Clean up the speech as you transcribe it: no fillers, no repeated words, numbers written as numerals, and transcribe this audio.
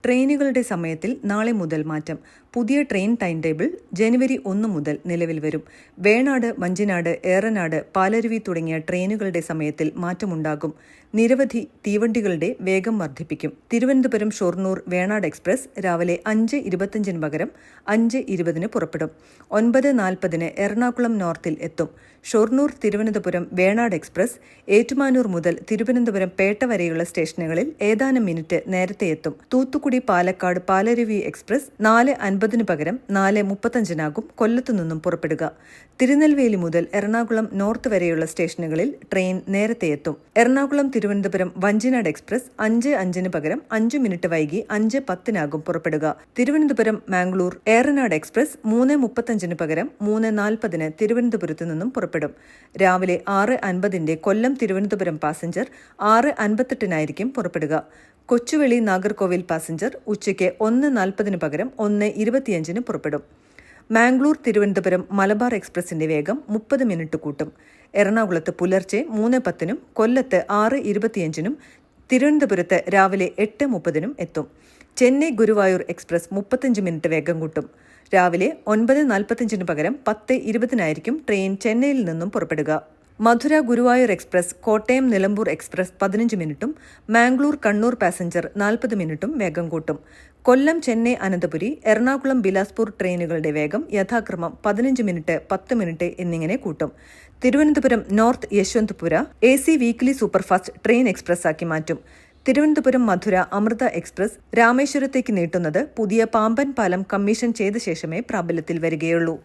ട്രെയിനുകളുടെ സമയത്തിൽ നാളെ മുതൽ മാറ്റം. പുതിയ ട്രെയിൻ ടൈം ടേബിൾ ജനുവരി 1 മുതൽ നിലവിൽ വരും. വേണാട്, വഞ്ചിനാട്, ഏറനാട്, പാലരുവി തുടങ്ങിയ ട്രെയിനുകളുടെ സമയത്തിൽ മാറ്റമുണ്ടാകും. നിരവധി തീവണ്ടികളുടെ വേഗം വർദ്ധിപ്പിക്കും. തിരുവനന്തപുരം ഷൊർണൂർ വേണാട് എക്സ്പ്രസ് രാവിലെ 5:25 പകരം 5:20 പുറപ്പെടും. 9:40 എറണാകുളം നോർത്തിൽ എത്തും. ഷൊർണൂർ തിരുവനന്തപുരം വേണാട് എക്സ്പ്രസ് ഏറ്റുമാനൂർ മുതൽ തിരുവനന്തപുരം പേട്ട വരെയുള്ള സ്റ്റേഷനുകളിൽ ഏതാനും മിനിറ്റ് നേരത്തെ എത്തും. തൂത്തുക്കുടി പാലക്കാട് പാലരുവി എക്സ്പ്രസ് 4:50 പകരം 4:35 കൊല്ലത്തു നിന്നും പുറപ്പെടുക. തിരുനെൽവേലി മുതൽ എറണാകുളം നോർത്ത് വരെയുള്ള സ്റ്റേഷനുകളിൽ ട്രെയിൻ നേരത്തെ എത്തും. എറണാകുളം തിരുവനന്തപുരം വഞ്ചിനാട് എക്സ്പ്രസ് 5:05 പകരം 5 മിനിറ്റ് വൈകി 5:10 പുറപ്പെടുക. തിരുവനന്തപുരം മാംഗ്ലൂർ ഏറനാട് എക്സ്പ്രസ് 3:35 പകരം 3:40 തിരുവനന്തപുരത്ത് നിന്നും പുറപ്പെടും. രാവിലെ 6:50 കൊല്ലം തിരുവനന്തപുരം പാസഞ്ചർ 6:58 പുറപ്പെടുക. കൊച്ചുവേളി നാഗർകോവിൽ പാസഞ്ചർ ഉച്ചയ്ക്ക് 1:40 പകരം 1:25 പുറപ്പെടും. മാംഗ്ലൂർ തിരുവനന്തപുരം മലബാർ എക്സ്പ്രസിന്റെ വേഗം 30 മിനിറ്റ് കൂട്ടും. എറണാകുളത്ത് പുലർച്ചെ 3:10 കൊല്ലത്ത് 6:25 തിരുവനന്തപുരത്ത് രാവിലെ 8:30 എത്തും. ചെന്നൈ ഗുരുവായൂർ എക്സ്പ്രസ് 35 മിനിറ്റ് വേഗം കൂട്ടും. രാവിലെ 9:45 പകരം 10:20 ട്രെയിൻ ചെന്നൈയിൽ നിന്നും പുറപ്പെടുക. മധുര ഗുരുവായൂർ എക്സ്പ്രസ് കോട്ടയം നിലമ്പൂർ എക്സ്പ്രസ് 15 മിനിറ്റും മാംഗ്ലൂർ കണ്ണൂർ പാസഞ്ചർ 40 മിനിറ്റും വേഗം കൂട്ടും. കൊല്ലം ചെന്നൈ അനന്തപുരി എറണാകുളം ബിലാസ്പൂർ ട്രെയിനുകളുടെ വേഗം യഥാക്രമം 15 മിനിറ്റ് 10 മിനിറ്റ് എന്നിങ്ങനെ കൂട്ടും. Thiruvananthapuram north Yesvantpur AC weekly superfast train express ആക്കി മാറ്റും. തിരുവനന്തപുരം മധുര അമൃത എക്സ്പ്രസ് രാമേശ്വരത്തേക്ക് നീട്ടുന്നത് പുതിയ പാമ്പൻ പാലം കമ്മീഷൻ ചെയ്ത ശേഷമേ പ്രാബല്യത്തിൽ വരികയുള്ളൂ.